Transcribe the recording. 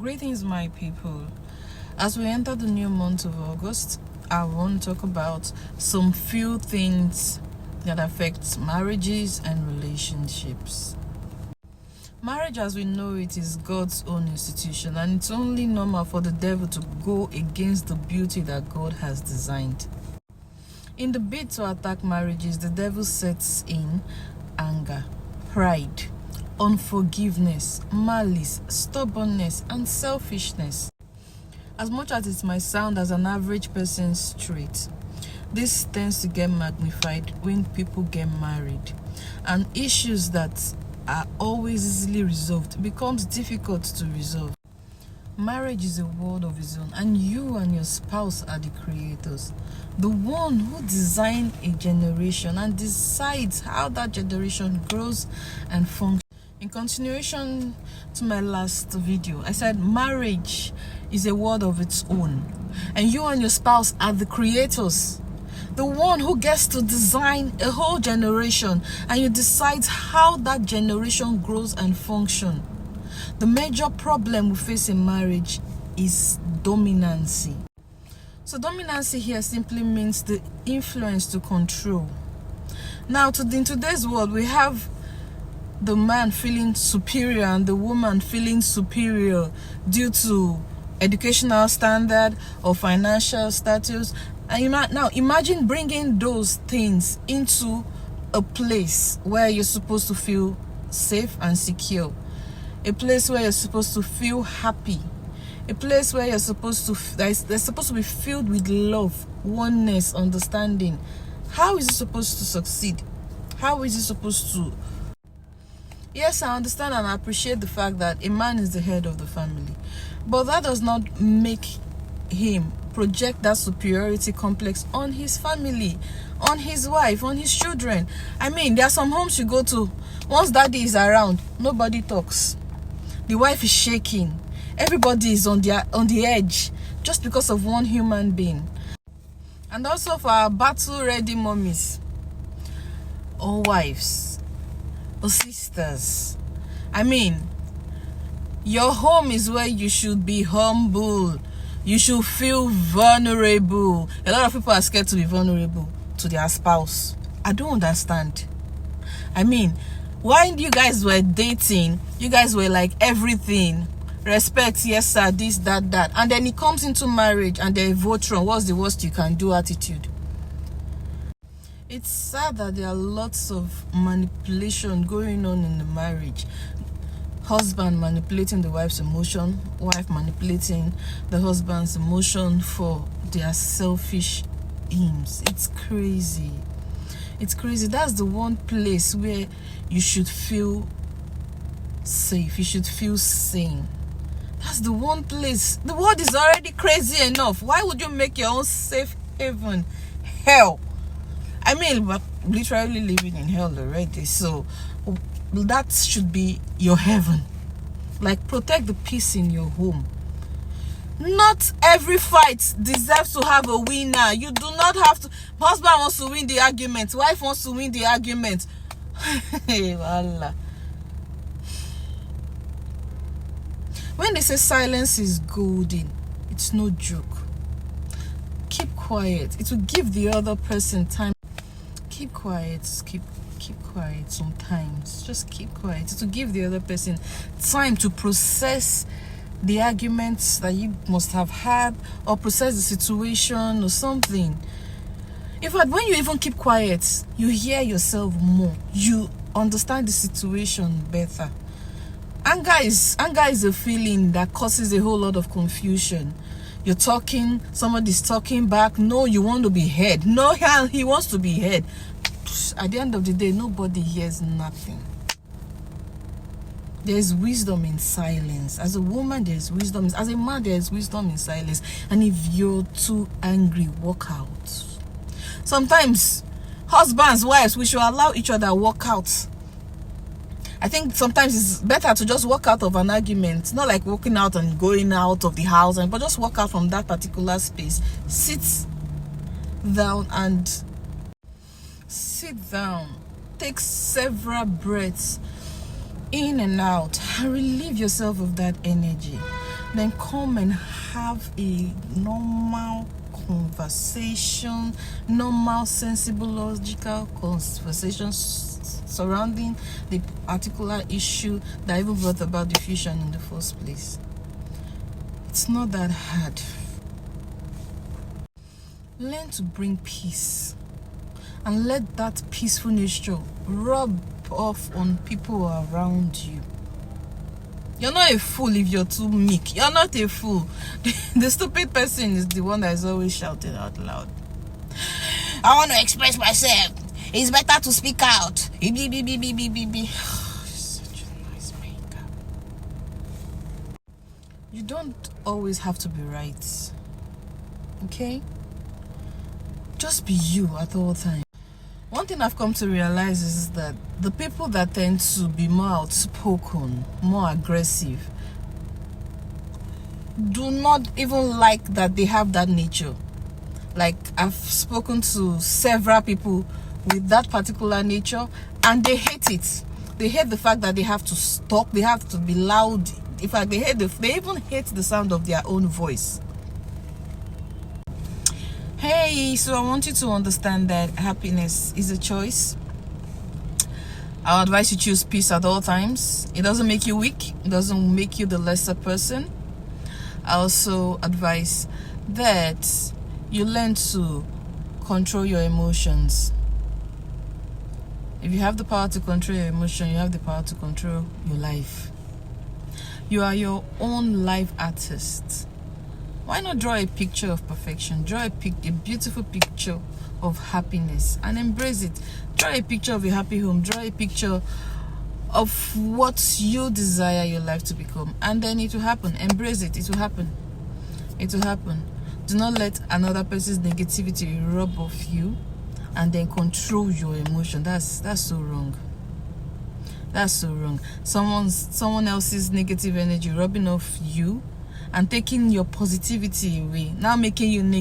Greetings, my people. As we enter the new month of August, I want to talk about some few things that affect marriages and relationships. Marriage, as we know it, is God's own institution, and it's only normal for the devil to go against the beauty that God has designed. In the bid to attack marriages, the devil sets in anger, pride, unforgiveness, malice, stubbornness, and selfishness. As much as it might sound as an average person's trait, this tends to get magnified when people get married, and issues that are always easily resolved becomes difficult to resolve. Marriage is a world of its own, and you and your spouse are the creators, the one who designed a generation and decides how that generation grows and functions. In continuation to my last video, I said marriage is a world of its own, and you and your spouse are the creators, the one who gets to design a whole generation, and you decide how that generation grows and functions. The major problem we face in marriage is dominancy. So dominancy here simply means the influence to control. Now, in today's world, we have the man feeling superior and the woman feeling superior due to educational standard or financial status. And now imagine bringing those things into a place where you're supposed to feel safe and secure, a place where you're supposed to feel happy, a place where you're supposed to they're supposed to be filled with love, oneness, understanding. How is it supposed to succeed? How is it supposed to? Yes, I understand and I appreciate the fact that a man is the head of the family, but that does not make him project that superiority complex on his family, on his wife, on his children. I mean, there are some homes you go to, once daddy is around, nobody talks. The wife is shaking. Everybody is on the edge just because of one human being. And also for our battle-ready mommies or wives or sisters, I mean, your home is where you should be humble. You should feel vulnerable. A lot of people are scared to be vulnerable to their spouse. I don't understand. I mean, when you guys were dating, you guys were like everything. Respect, yes sir, this, that. And then it comes into marriage and they vote wrong. What's the worst you can do attitude? It's sad that there are lots of manipulation going on in the marriage. Husband manipulating the wife's emotion, wife manipulating the husband's emotion for their selfish aims. It's crazy. It's crazy. That's the one place where you should feel safe. You should feel sane. That's the one place. The world is already crazy enough. Why would you make your own safe haven hell? I mean, we're literally living in hell already. So that should be your heaven. Like, protect the peace in your home. Not every fight deserves to have a winner. You do not have to. Husband wants to win the argument, wife wants to win the argument. Hey, Allah. When they say silence is golden, it's no joke. Keep quiet. It will give the other person time. Keep quiet. Keep quiet sometimes. Just keep quiet. It will give the other person time to process the arguments that you must have had, or process the situation or something. In fact, when you even keep quiet, you hear yourself more. You understand the situation better. Anger is a feeling that causes a whole lot of confusion. You're talking, somebody's talking back. No, you want to be heard. No, he wants to be heard. At the end of the day, nobody hears nothing. There's wisdom in silence. As a woman, there's wisdom. As a man, there's wisdom in silence. And if you're too angry, walk out. Sometimes, husbands, wives, we should allow each other walk out. I think sometimes it's better to just walk out of an argument, not like walking out and going out of the house, but just walk out from that particular space. Sit down. Take several breaths in and out and relieve yourself of that energy. then come and have a normal conversation, normal, sensible, logical conversation surrounding the particular issue that even brought about the fusion in the first place. It's not that hard. Learn to bring peace and let that peaceful nature rub off on people around you. You're not a fool if you're too meek. You're not a fool. The stupid person is the one that is always shouting out loud. I want to express myself. It's better to speak out. Such a nice maker. You don't always have to be right. Okay? Just be you at all times. One thing I've come to realize is that the people that tend to be more outspoken, more aggressive, do not even like that they have that nature. Like, I've spoken to several people with that particular nature, and they hate it. They hate the fact that they have to talk, they have to be loud. In fact, they even hate the sound of their own voice. Hey, so I want you to understand that happiness is a choice. I advise you choose peace at all times. It doesn't make you weak. It doesn't make you the lesser person. I also advise that you learn to control your emotions. If you have the power to control your emotion, you have the power to control your life. You are your own life artist. Why not draw a picture of perfection? Draw a beautiful picture of happiness and embrace it. Draw a picture of a happy home. Draw a picture of what you desire your life to become. And then it will happen. Embrace it. It will happen. It will happen. Do not let another person's negativity rub off you and then control your emotion. That's so wrong. That's so wrong. Someone else's negative energy rubbing off you and taking your positivity away, now making you negative.